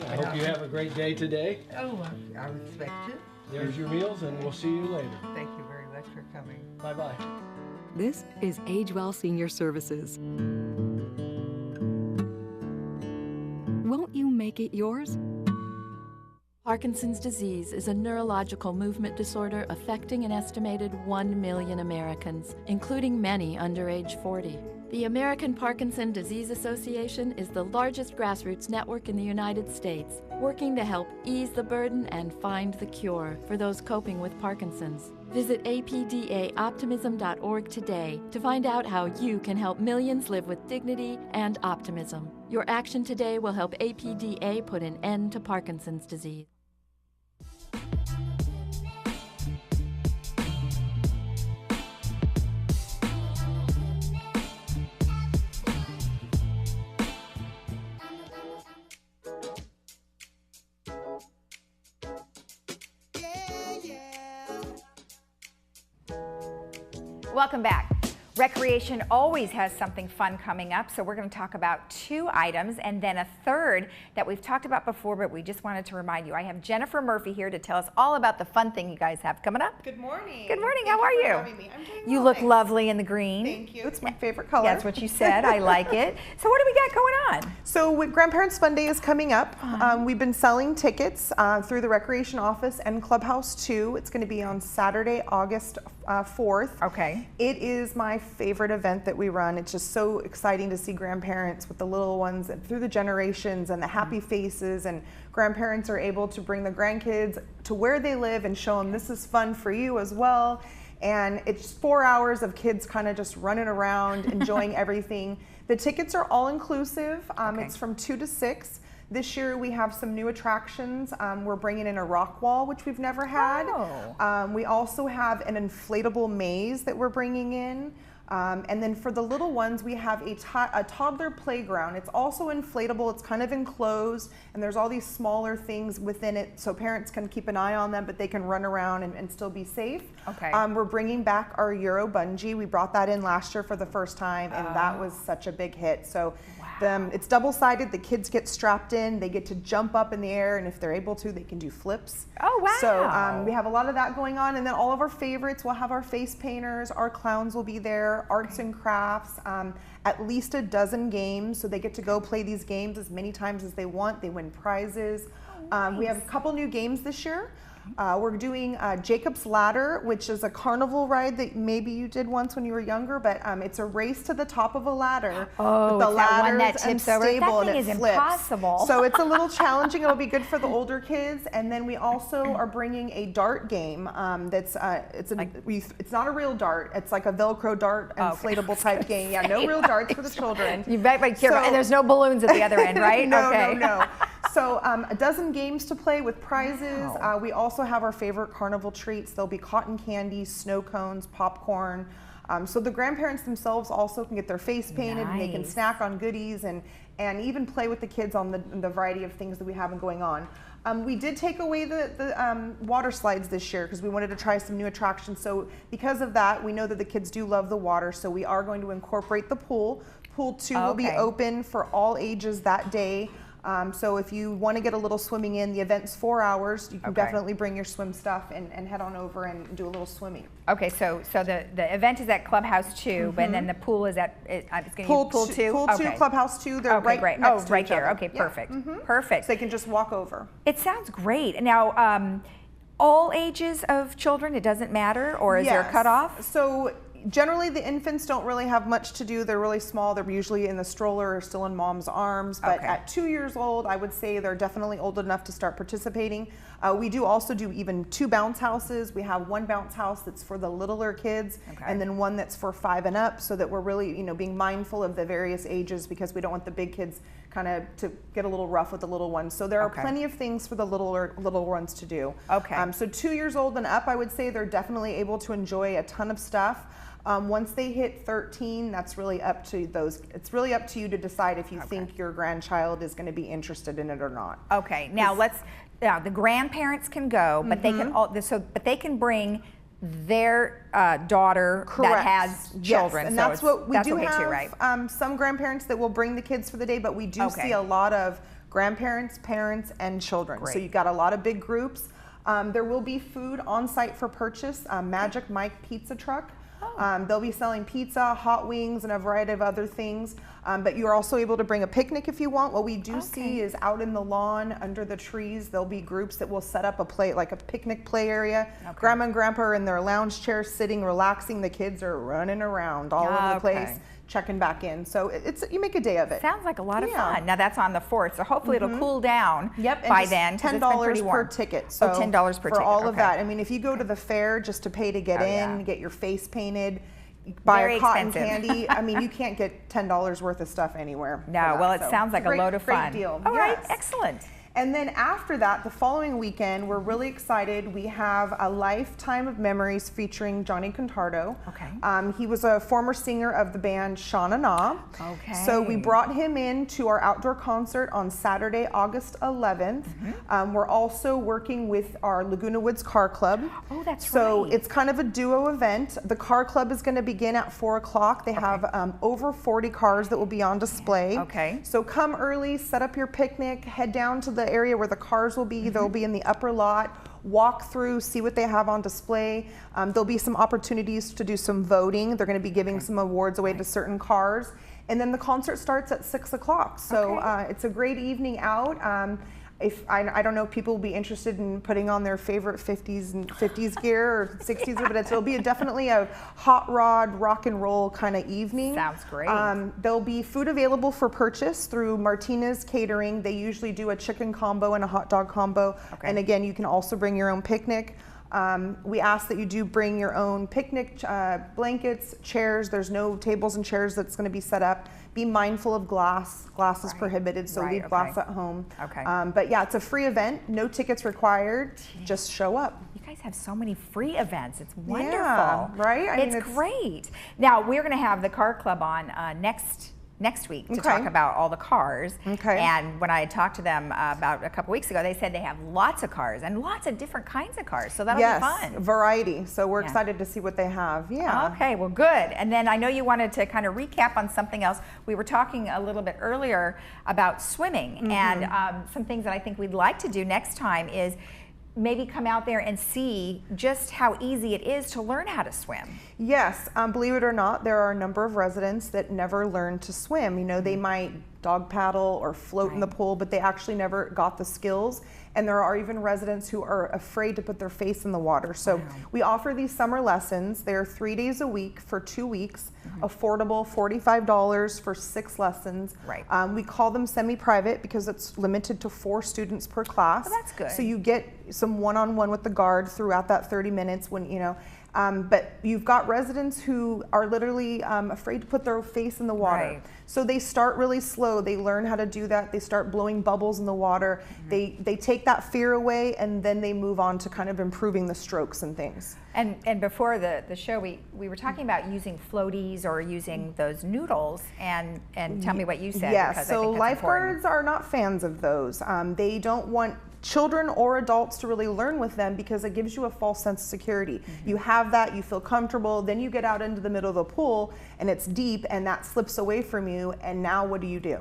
I hope you have a great day today. Oh, I respect it. There's your meals, and we'll see you later. Thank you very much for coming. Bye-bye. This is Age Well Senior Services. Won't you make it yours? Parkinson's disease is a neurological movement disorder affecting an estimated 1 million Americans, including many under age 40. The American Parkinson Disease Association is the largest grassroots network in the United States, working to help ease the burden and find the cure for those coping with Parkinson's. Visit apdaoptimism.org today to find out how you can help millions live with dignity and optimism. Your action today will help APDA put an end to Parkinson's disease. Welcome back. Recreation always has something fun coming up, so we're going to talk about 2 items and then a third that we've talked about before, but we just wanted to remind you. I have Jennifer Murphy here to tell us all about the fun thing you guys have coming up. Good morning. Good morning. Thank How are you? you? For having me. I'm doing You well, look thanks. lovely in the green. Thank you. It's my favorite color. That's what you said. I like it. So what do we got going on? So Grandparents Fun Day is coming up. We've been selling tickets through the Recreation Office and Clubhouse 2. It's going to be on Saturday, August 4th. Okay. It is my favorite event that we run. It's just so exciting to see grandparents with the little ones and through the generations and the happy faces, and grandparents are able to bring the grandkids to where they live and show them this is fun for you as well. And it's 4 hours of kids kind of just running around, enjoying everything. The tickets are all inclusive. It's from 2 to 6. This year we have some new attractions. We're bringing in a rock wall, which we've never had. We also have an inflatable maze that we're bringing in. And then for the little ones, we have a toddler playground. It's also inflatable. It's kind of enclosed, and there's all these smaller things within it, so parents can keep an eye on them, but they can run around and still be safe. Okay. We're bringing back our Euro bungee. We brought that in last year for the first time, and that was such a big hit. So it's double-sided. The kids get strapped in. They get to jump up in the air, and if they're able to, they can do flips. Oh, wow. So we have a lot of that going on, and then all of our favorites. We'll have our face painters. Our clowns will be there. Arts and crafts. At least a dozen games, so they get to go play these games as many times as they want. They win prizes. We have a couple new games this year. We're doing Jacob's Ladder, which is a carnival ride that maybe you did once when you were younger, but it's a race to the top of a ladder. Oh, with the it's that one that ladders tips and over. stable, That thing and it is flips. impossible. So it's a little challenging. It'll be good for the older kids. And then we also are bringing a dart game. It's not a real dart. It's like a Velcro dart, inflatable type game. Yeah, no real darts for the children. You better be careful. And there's no balloons at the other end, right? No, okay. no. So a dozen games to play with prizes. We also have our favorite carnival treats. There'll be cotton candy, snow cones, popcorn. So the grandparents themselves also can get their face painted, and they can snack on goodies and even play with the kids on the variety of things that we have going on. We did take away the water slides this year because we wanted to try some new attractions. So because of that, we know that the kids do love the water, so we are going to incorporate the pool. Pool 2 will be open for all ages that day. So if you want to get a little swimming in, the event's 4 hours. You can definitely bring your swim stuff and head on over and do a little swimming. Okay, so the event is at Clubhouse 2, and then the pool is at it's going to be Pool 2. Pool 2, Clubhouse 2. They're right great. next to right each there. other. Okay, Yeah. perfect. Perfect. So they can just walk over. It sounds great. Now, all ages of children, it doesn't matter, or is there a cutoff? So generally the infants don't really have much to do. They're really small. They're usually in the stroller or still in mom's arms. But at 2 years old, I would say they're definitely old enough to start participating. We do also do even 2 bounce houses. We have 1 bounce house that's for the littler kids, and then 1 that's for 5 and up, so that we're really, being mindful of the various ages, because we don't want the big kids kind of to get a little rough with the little ones. So there are Okay. plenty of things for the little ones to do. Okay. So 2 years old and up, I would say they're definitely able to enjoy a ton of stuff. Once they hit 13, that's really up to those. It's really up to you to decide if you think your grandchild is going to be interested in it or not. Okay. Now the grandparents can go, but they can but they can bring their daughter that has children. Yes, and so that's what we do okay have. too, right? Some grandparents that will bring the kids for the day, but we do Okay. see a lot of grandparents, parents, and children. So Great. you've got a lot of big groups. There will be food on site for purchase. Magic Mike Pizza Truck. They'll be selling pizza, hot wings, and a variety of other things. But you're also able to bring a picnic if you want. What we do see is out in the lawn, under the trees, there'll be groups that will set up a play, like a picnic play area. Grandma and Grandpa are in their lounge chairs, sitting, relaxing. The kids are running around all over the place, checking back in. So you make a day of it. Sounds like a lot of fun. Now that's on the 4th, so hopefully it'll cool down and by just then. 'Cause it's been $10 pretty per warm. ticket. So $10 per for ticket. all of okay. that. I mean, if you go to the fair just to pay to get in, get your face painted, buy Very a cotton expensive. candy. I mean, you can't get $10 worth of stuff anywhere. No, for that. well, it So sounds like it's a load of fun. Great deal. All right, Yes. excellent. And then after that, the following weekend, we're really excited. We have a lifetime of memories featuring Johnny Contardo. Okay. He was a former singer of the band Sha Na Na. Okay. So we brought him in to our outdoor concert on Saturday, August 11th. We're also working with our Laguna Woods Car Club. Oh, that's so right. it's kind of a duo event. The car club is going to begin at 4 o'clock. They have over 40 cars that will be on display. Okay. So come early, set up your picnic, head down to the area where the cars will be. They'll be in the upper lot. Walk through, see what they have on display. There'll be some opportunities to do some voting. They're going to be giving some awards away to certain cars. And then the concert starts at 6 o'clock. So it's a great evening out. If I don't know if people will be interested in putting on their favorite 50s gear or 60s, but it'll be definitely a hot rod rock and roll kind of evening. Sounds great. There'll be food available for purchase through Martinez Catering. They usually do a chicken combo and a hot dog combo. And again, you can also bring your own picnic. We ask that you do bring your own picnic blankets, chairs. There's no tables and chairs that's going to be set up. Be mindful of glass. Glass is prohibited, so leave glass at home. But yeah, it's a free event. No tickets required. Just show up. You guys have so many free events. It's wonderful. Yeah, right? I mean, it's great. Now, we're going to have the car club on next week to talk about all the cars. And when I talked to them about a couple weeks ago, they said they have lots of cars and lots of different kinds of cars. So that'll be fun. Variety. So we're excited to see what they have. Yeah. Okay, well, good. And then I know you wanted to kind of recap on something else. We were talking a little bit earlier about swimming, and some things that I think we'd like to do next time is maybe come out there and see just how easy it is to learn how to swim. Yes, believe it or not, there are a number of residents that never learn to swim. You know, they might dog paddle or float in the pool, but they actually never got the skills. And there are even residents who are afraid to put their face in the water. So we offer these summer lessons. They're 3 days a week for 2 weeks, affordable, $45 for 6 lessons. We call them semi-private because it's limited to 4 students per class. Oh, that's good. So you get some one-on-one with the guard throughout that 30 minutes when, you know, but you've got residents who are literally afraid to put their face in the water. So they start really slow. They learn how to do that. They start blowing bubbles in the water. They take that fear away, and then they move on to kind of improving the strokes and things. And before the show, we were talking about using floaties or using those noodles, and tell me what you said. Yeah, because so I think that's lifeguards important. are not fans of those. They don't want children or adults to really learn with them because it gives you a false sense of security. You have that, you feel comfortable, then you get out into the middle of the pool and it's deep and that slips away from you, and now what do you do?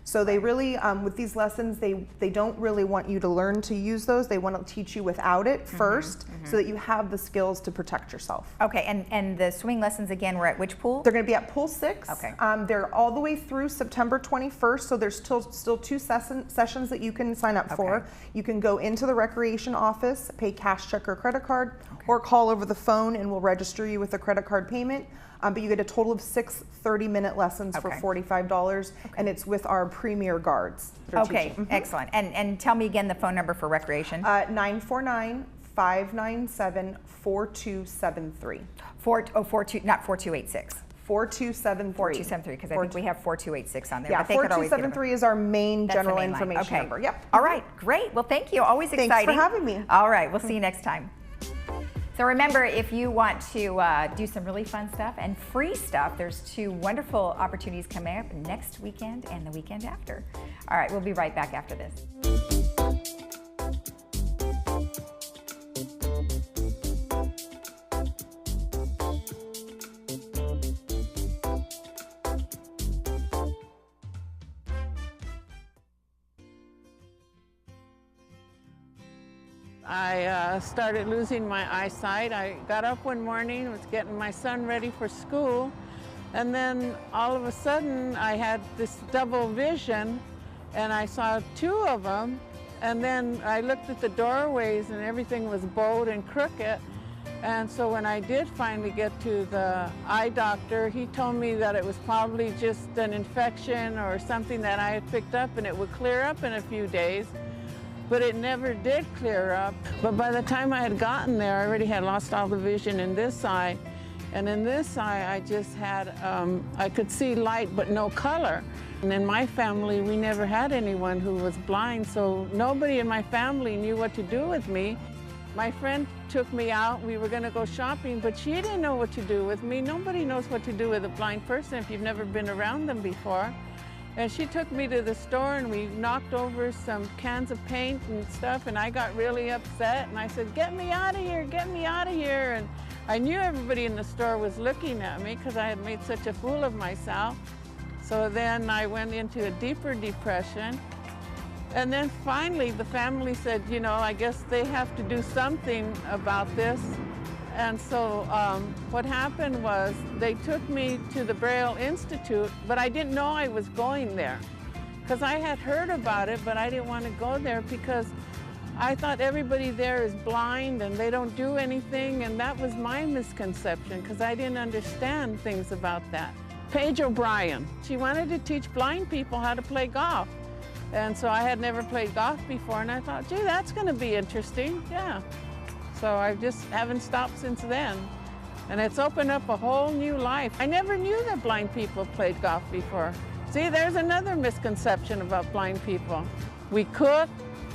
So they really, with these lessons, they don't really want you to learn to use those. They want to teach you without it first so that you have the skills to protect yourself. Okay, and the swimming lessons again, we're at which pool? They're going to be at Pool 6. Okay. They're all the way through September 21st, so there's still 2 sessions that you can sign up for. You can go into the recreation office, pay cash, check, or credit card, or call over the phone and we'll register you with a credit card payment. But you get a total of 6 30-minute lessons for $45, and it's with our premier guards. Excellent. And tell me again the phone number for recreation. 949-597-4273. 42, not 4286. 4273. 4273, because I think we have 4286 on there. Yeah, but they could always get 4273 is our main That's the general main line. information Okay. number. Yep. All right, great. Well, thank you. Always exciting. Thanks for having me. All right, we'll see you next time. So remember, if you want to do some really fun stuff and free stuff, there's 2 wonderful opportunities coming up next weekend and the weekend after. All right, we'll be right back after this. I started losing my eyesight. I got up one morning, was getting my son ready for school, and then all of a sudden I had this double vision, and I saw 2 of them, and then I looked at the doorways and everything was bowed and crooked. And so when I did finally get to the eye doctor, he told me that it was probably just an infection or something that I had picked up, and it would clear up in a few days. But it never did clear up. But by the time I had gotten there, I already had lost all the vision in this eye. And in this eye, I just had, I could see light but no color. And in my family, we never had anyone who was blind, so nobody in my family knew what to do with me. My friend took me out. We were going to go shopping, but she didn't know what to do with me. Nobody knows what to do with a blind person if you've never been around them before. And she took me to the store, and we knocked over some cans of paint and stuff, and I got really upset, and I said, "Get me out of here, get me out of here." And I knew everybody in the store was looking at me because I had made such a fool of myself. So then I went into a deeper depression. And then finally the family said, you know, I guess they have to do something about this. And so what happened was they took me to the Braille Institute, but I didn't know I was going there because I had heard about it, but I didn't want to go there because I thought everybody there is blind and they don't do anything, and that was my misconception because I didn't understand things about that. Paige O'Brien, she wanted to teach blind people how to play golf. And so I had never played golf before, and I thought, gee, that's going to be interesting, yeah. So I just haven't stopped since then. And it's opened up a whole new life. I never knew that blind people played golf before. See, there's another misconception about blind people. We cook,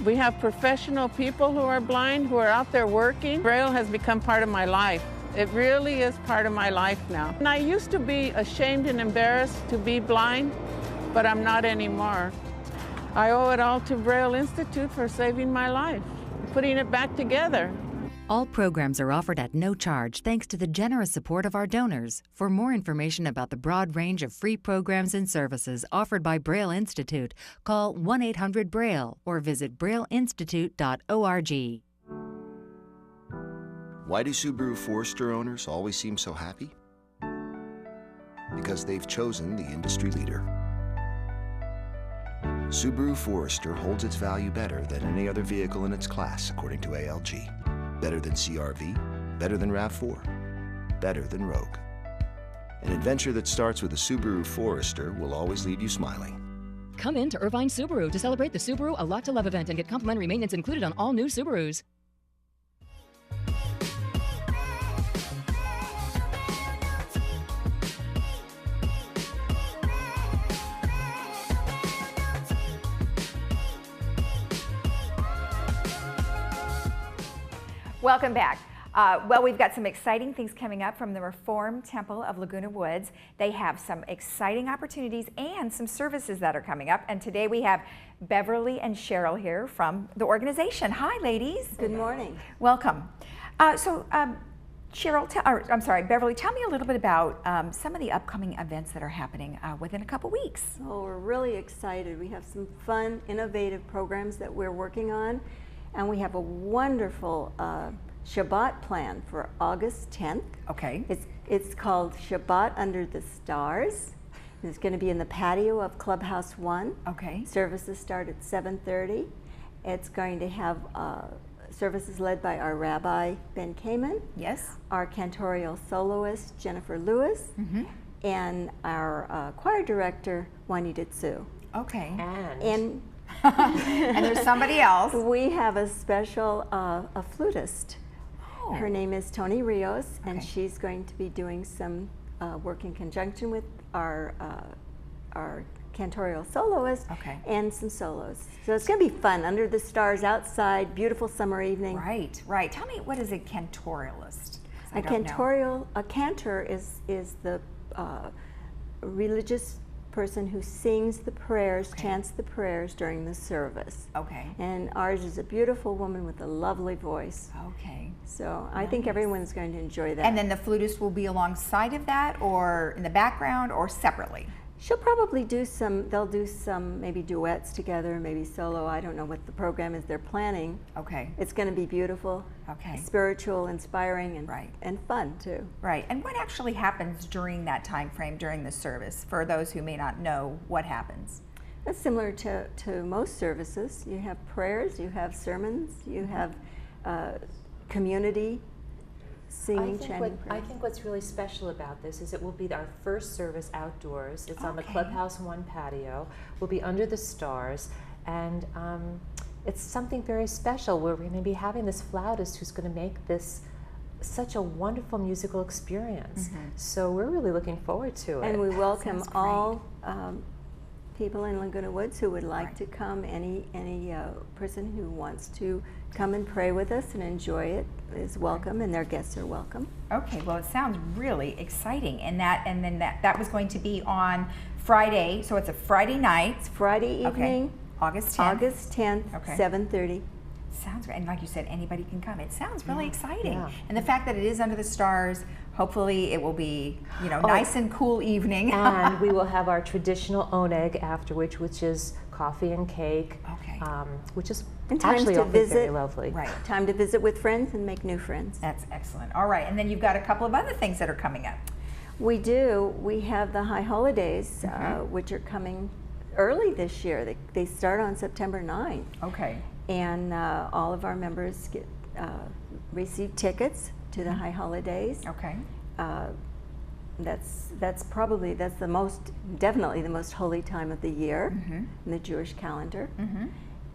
we have professional people who are blind, who are out there working. Braille has become part of my life. It really is part of my life now. And I used to be ashamed and embarrassed to be blind, but I'm not anymore. I owe it all to Braille Institute for saving my life, putting it back together. All programs are offered at no charge thanks to the generous support of our donors. For more information about the broad range of free programs and services offered by Braille Institute, call 1-800-BRAILLE or visit brailleinstitute.org. Why do Subaru Forester owners always seem so happy? Because they've chosen the industry leader. Subaru Forester holds its value better than any other vehicle in its class, according to ALG. Better than CR-V, better than RAV4, better than Rogue. An adventure that starts with a Subaru Forester will always leave you smiling. Come in to Irvine Subaru to celebrate the Subaru A Lot to Love event and get complimentary maintenance included on all new Subarus. Welcome back. Well, we've got some exciting things coming up from the Reformed Temple of Laguna Woods. They have some exciting opportunities and some services that are coming up. And today we have Beverly and Cheryl here from the organization. Hi, ladies. Good morning. Welcome. Cheryl, Beverly, tell me a little bit about some of the upcoming events that are happening within a couple weeks. Oh, we're really excited. We have some fun, innovative programs that we're working on. And we have a wonderful Shabbat plan for August 10th. Okay. It's called Shabbat Under the Stars. It's going to be in the patio of Clubhouse 1. Okay. Services start at 7:30. It's going to have services led by our Rabbi Ben Kamen. Yes. Our cantorial soloist Jennifer Lewis. Mm-hmm. And our choir director Juanita Tsu. Okay. And and there's somebody else. We have a special a flutist. Oh. Her name is Tony Rios, and she's going to be doing some work in conjunction with our cantorial soloist and some solos. So it's going to be fun, under the stars, outside, beautiful summer evening. Right, right. Tell me, what is a cantorialist? A cantor is the religious person who sings the prayers, chants the prayers during the service. Okay. And ours is a beautiful woman with a lovely voice. Okay. So I think everyone's going to enjoy that. And then the flutist will be alongside of that, or in the background, or separately? She'll probably do some, they'll do some maybe duets together, maybe solo. I don't know what the program is they're planning. Okay. It's going to be beautiful, spiritual, inspiring, and fun too. Right. And what actually happens during that time frame, during the service, for those who may not know what happens? That's similar to most services. You have prayers, you have sermons, you have community singing, chanting prayers. I think what's really special about this is it will be our first service outdoors. It's on the Clubhouse 1 patio. We'll be under the stars, and it's something very special. We're going to be having this flautist who's going to make this such a wonderful musical experience. So we're really looking forward to it. And we welcome all people in Laguna Woods who would like to come. Any person who wants to come and pray with us and enjoy it is welcome, and their guests are welcome. Okay, well, it sounds really exciting. And then that was going to be on Friday, so it's a Friday night. It's Friday evening, August 10th. August 10th, 7:30. Sounds great, and like you said, anybody can come. It sounds really exciting. And the fact that it is under the stars, hopefully it will be, nice and cool evening. And we will have our traditional oneg after which is coffee and cake, which is actually very lovely. Right. Time to visit with friends and make new friends. That's excellent. All right, and then you've got a couple of other things that are coming up. We do. We have the high holidays, which are coming early this year. They start on September 9th. Okay. And all of our members receive tickets to the high holidays. Okay. That's definitely the most holy time of the year in the Jewish calendar.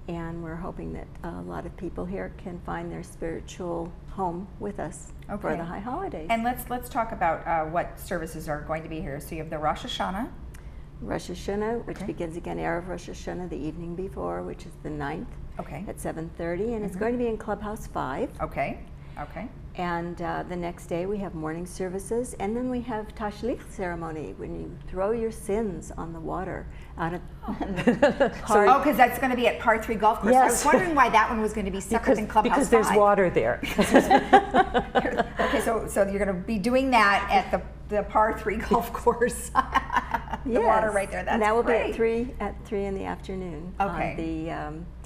And we're hoping that a lot of people here can find their spiritual home with us for the high holidays. And let's talk about what services are going to be here. So you have the Rosh Hashanah. Rosh Hashanah, which begins again Erev Rosh Hashanah the evening before, which is the 9th at 7:30, and it's going to be in Clubhouse 5. Okay. And the next day we have morning services, and then we have Tashlich ceremony, when you throw your sins on the water out of because that's going to be at Par 3 Golf Course. Yes. I was wondering why that one was going to be separate than Clubhouse 5. Because there's water there. Okay, so you're going to be doing that at the Par 3 Golf Course. The water right there. That's and that will great. be at 3 in the afternoon on the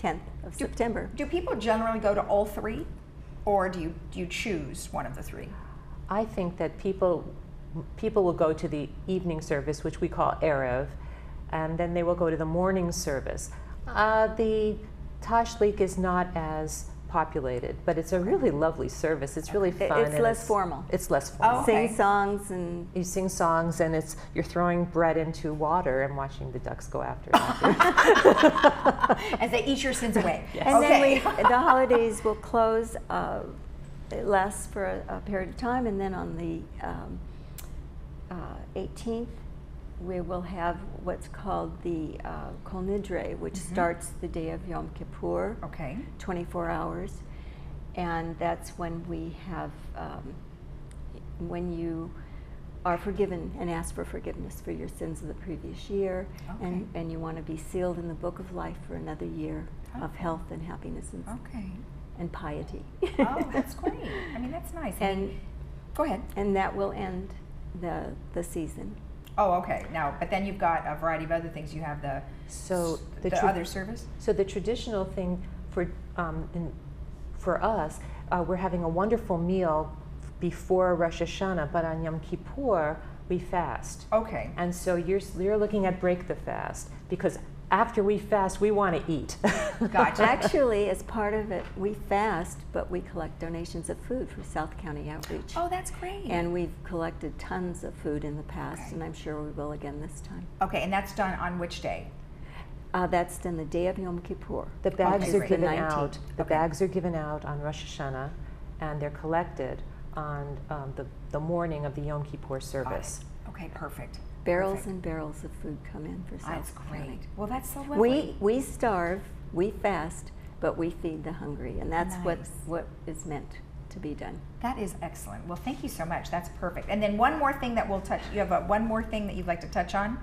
10th of September. Do people generally go to all three, or do you choose one of the three? I think that people will go to the evening service, which we call Erev, and then they will go to the morning service. The Tashlich is not as populated, but it's a really lovely service. It's really fun. It's less formal. It's less formal. Sing songs and you sing songs, and you're throwing bread into water and watching the ducks go after it. As they eat your sins away. Yes. And then the holidays will close. It lasts for a period of time, and then on the 18th, we will have what's called the Kol Nidre, which starts the day of Yom Kippur, 24 hours. And that's when we have, when you are forgiven and ask for forgiveness for your sins of the previous year, and you want to be sealed in the book of life for another year of health and happiness and piety. Oh, that's great. I mean, that's nice. Go ahead. And that will end the season. Oh, okay. Now, but then you've got a variety of other things. You have the other service. So the traditional thing for us, we're having a wonderful meal before Rosh Hashanah, but on Yom Kippur we fast. Okay. And so you're looking at break the fast, because after we fast, we want to eat. Gotcha. Actually, as part of it, we fast, but we collect donations of food for South County Outreach. Oh, that's great. And we've collected tons of food in the past, and I'm sure we will again this time. Okay, and that's done on which day? That's done the day of Yom Kippur. The bags are given out. The bags are given out on Rosh Hashanah, and they're collected on the morning of the Yom Kippur service. Okay, perfect. Barrels and barrels of food come in for South That's great. County. Well, that's so lovely. We starve, we fast, but we feed the hungry, and that's what is meant to be done. That is excellent. Well, thank you so much. That's perfect. And then one more thing that we'll touch. You have one more thing that you'd like to touch on?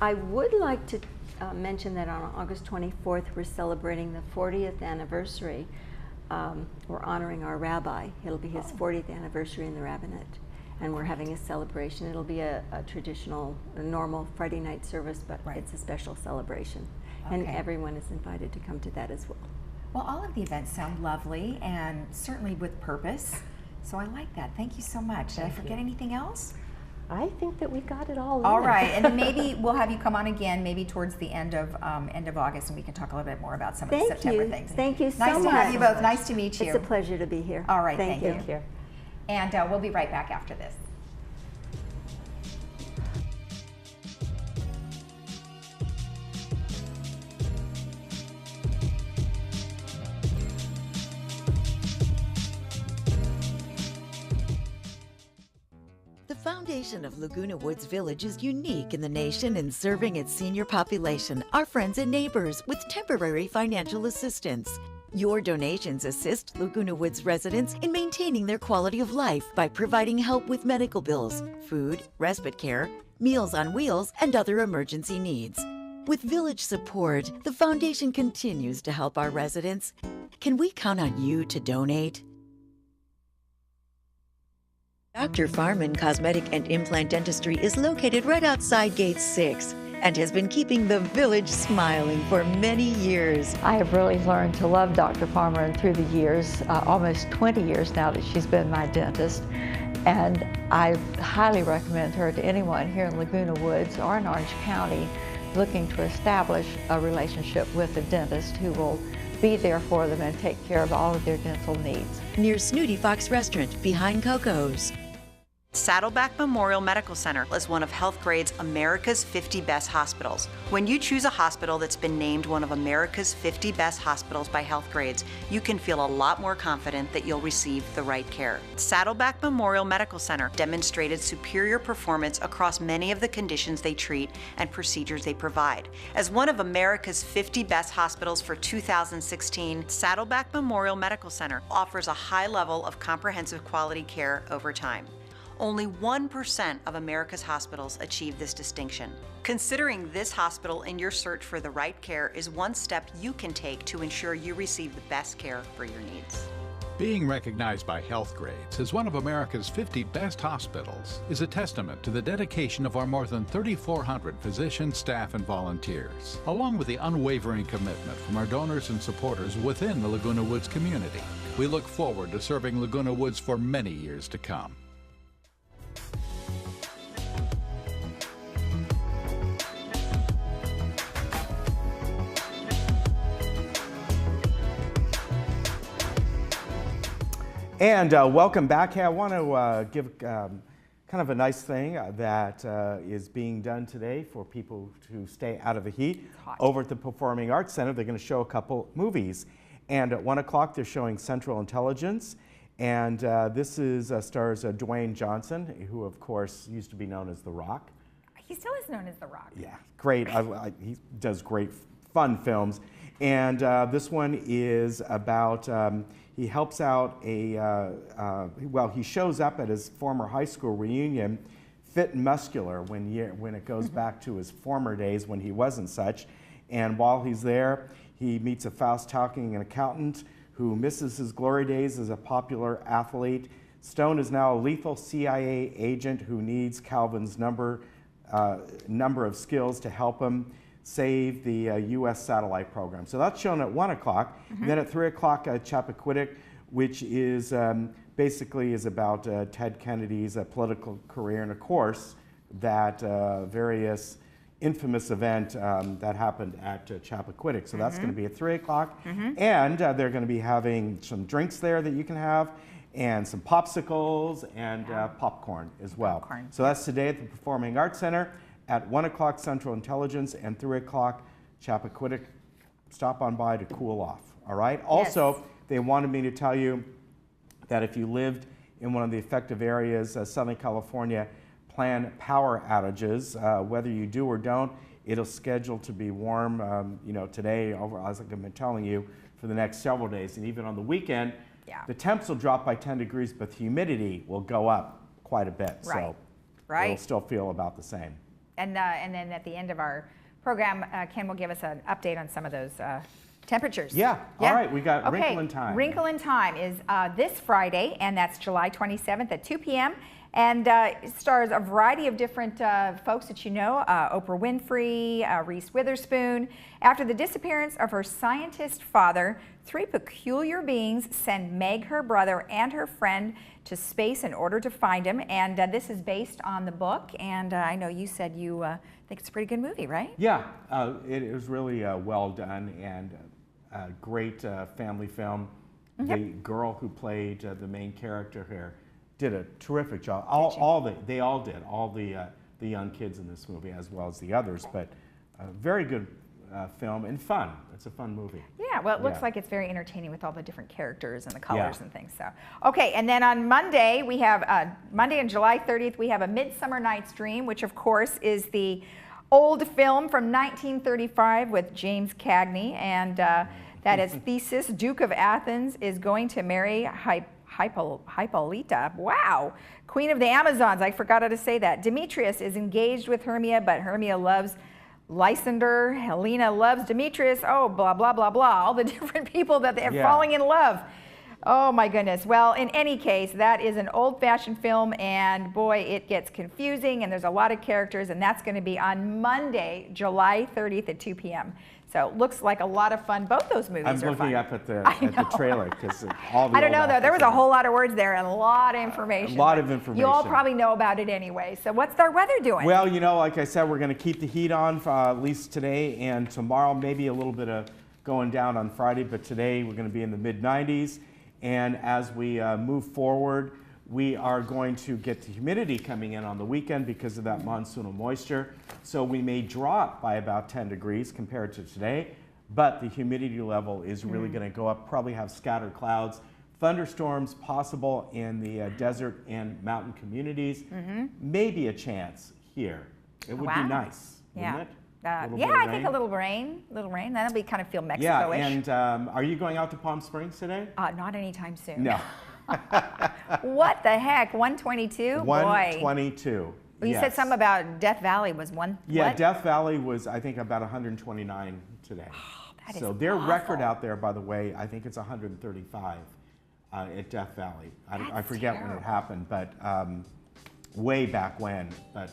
I would like to mention that on August 24th, we're celebrating the 40th anniversary. We're honoring our rabbi. It'll be his 40th anniversary in the rabbinate. And we're having a celebration. It'll be a traditional, normal Friday night service, but it's a special celebration. And everyone is invited to come to that as well. Well, all of the events sound lovely and certainly with purpose. So I like that. Thank you so much. Did I forget anything else? I think that we got it all. All right, and then maybe we'll have you come on again, maybe towards the end of August, and we can talk a little bit more about some of the September things. Thank you so much. Nice to have you both. Nice to meet you. It's a pleasure to be here. All right, thank you. And we'll be right back after this. The foundation of Laguna Woods Village is unique in the nation in serving its senior population, our friends and neighbors, with temporary financial assistance. Your donations assist Laguna Woods residents in maintaining their quality of life by providing help with medical bills, food, respite care, Meals on Wheels, and other emergency needs. With village support, the foundation continues to help our residents. Can we count on you to donate? Dr. Farman Cosmetic and Implant Dentistry is located right outside Gate 6 and has been keeping the village smiling for many years. I have really learned to love Dr. Farmer through the years, almost 20 years now that she's been my dentist. And I highly recommend her to anyone here in Laguna Woods or in Orange County looking to establish a relationship with a dentist who will be there for them and take care of all of their dental needs. Near Snooty Fox Restaurant, behind Coco's. Saddleback Memorial Medical Center is one of HealthGrade's America's 50 Best Hospitals. When you choose a hospital that's been named one of America's 50 Best Hospitals by HealthGrades, you can feel a lot more confident that you'll receive the right care. Saddleback Memorial Medical Center demonstrated superior performance across many of the conditions they treat and procedures they provide. As one of America's 50 Best Hospitals for 2016, Saddleback Memorial Medical Center offers a high level of comprehensive quality care over time. Only 1% of America's hospitals achieve this distinction. Considering this hospital in your search for the right care is one step you can take to ensure you receive the best care for your needs. Being recognized by HealthGrades as one of America's 50 best hospitals is a testament to the dedication of our more than 3,400 physicians, staff, and volunteers, along with the unwavering commitment from our donors and supporters within the Laguna Woods community. We look forward to serving Laguna Woods for many years to come. And welcome back. Hey, I want to give kind of a nice thing that is being done today for people to stay out of the heat. Over at the Performing Arts Center, they're going to show a couple movies. And at 1 o'clock, they're showing Central Intelligence. And this is stars Dwayne Johnson, who, of course, used to be known as The Rock. He still is known as The Rock. Yeah, great. He does great, fun films. And this one is about, he helps out well, he shows up at his former high school reunion, fit and muscular when it goes back to his former days when he wasn't such. And while he's there, he meets a fast-talking accountant who misses his glory days as a popular athlete. Stone is now a lethal CIA agent who needs Calvin's number of skills to help him save the U.S. satellite program. So that's shown at 1 o'clock. Then at 3 o'clock, Chappaquiddick, which is basically is about Ted Kennedy's political career, and of course, that various infamous event that happened at Chappaquiddick. So that's going to be at 3 o'clock. And they're going to be having some drinks there that you can have, and some popsicles and popcorn as well. So that's today at the Performing Arts Center. At 1 o'clock, Central Intelligence, and 3 o'clock, Chappaquiddick. Stop on by to cool off, all right? Also, they wanted me to tell you that if you lived in one of the affected areas, Southern California, planned power outages. Whether you do or don't, it'll schedule to be warm, you know, today, over, as I've been telling you, for the next several days. And even on the weekend, the temps will drop by 10 degrees, but the humidity will go up quite a bit. So it'll still feel about the same. And then at the end of our program, Ken will give us an update on some of those temperatures. Yeah. All right, we got Wrinkle in Time. Wrinkle in Time is this Friday, and that's July 27th at 2 p.m. And it stars a variety of different folks that you know, Oprah Winfrey, Reese Witherspoon. After the disappearance of her scientist father, 3 peculiar beings send Meg, her brother, and her friend to space in order to find him. And this is based on the book. And I know you said you think it's a pretty good movie, right? Yeah, it was really well done and a great family film. The girl who played the main character here did a terrific job. They all did. All the young kids in this movie, as well as the others. But very good film and fun. It's a fun movie. Yeah, well, it looks like it's very entertaining with all the different characters and the colors and things. So, okay, and then on Monday we have Monday on July 30th we have A Midsummer Night's Dream, which of course is the old film from 1935 with James Cagney, and that is Theseus, Duke of Athens, is going to marry Hippolyta, wow, Queen of the Amazons, I forgot how to say that. Demetrius is engaged with Hermia, but Hermia loves Lysander, Helena loves Demetrius, oh, blah, blah, blah, blah, all the different people that they're falling in love. Oh my goodness. Well, in any case, that is an old-fashioned film, and boy, it gets confusing, and there's a lot of characters, and that's going to be on Monday, July 30th at 2 p.m. So it looks like a lot of fun. Both those movies are fun. I'm looking up at the trailer because all the I don't know though. There was a whole lot of words there and a lot of information. A lot of information. You all probably know about it anyway. So what's our weather doing? Well, you know, like I said, we're going to keep the heat on for at least today and tomorrow. Maybe a little bit of going down on Friday, but today we're going to be in the mid-90s. And as we move forward, we are going to get the humidity coming in on the weekend because of that monsoonal moisture. So we may drop by about 10 degrees compared to today, but the humidity level is really going to go up, probably have scattered clouds, thunderstorms possible in the desert and mountain communities. Maybe a chance here. It would be nice, wouldn't it? I think a little rain. That'll be kind of feel Mexico-ish. Yeah, and are you going out to Palm Springs today? Not anytime soon. No. What the heck? 122? 122. Boy. Well, you said something about Death Valley was one. Yeah, what? Death Valley was, I think, about 129 today. Oh, that so is their awful. record out there, by the way, I think it's 135 at Death Valley. I forget when it happened, but way back when. But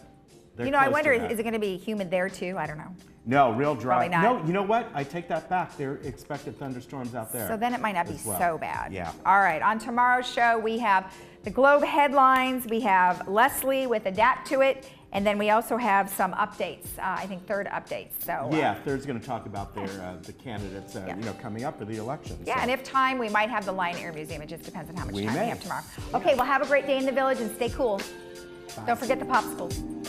you know, I wonder, is it going to be humid there too? I don't know. No, real dry. Probably not. No, you know what? I take that back. There are expected thunderstorms out there. So then it might not be so bad. Yeah. All right, on tomorrow's show, we have the Globe headlines. We have Leslie with Adapt to It. And then we also have some updates, I think third updates. So yeah, third's going to talk about their the candidates you know, coming up for the election. Yeah, so. and if time, we might have the Lion Air Museum. It just depends on how much time we may. have tomorrow. Okay, well, have a great day in the village and stay cool. Bye. Don't forget the popsicles.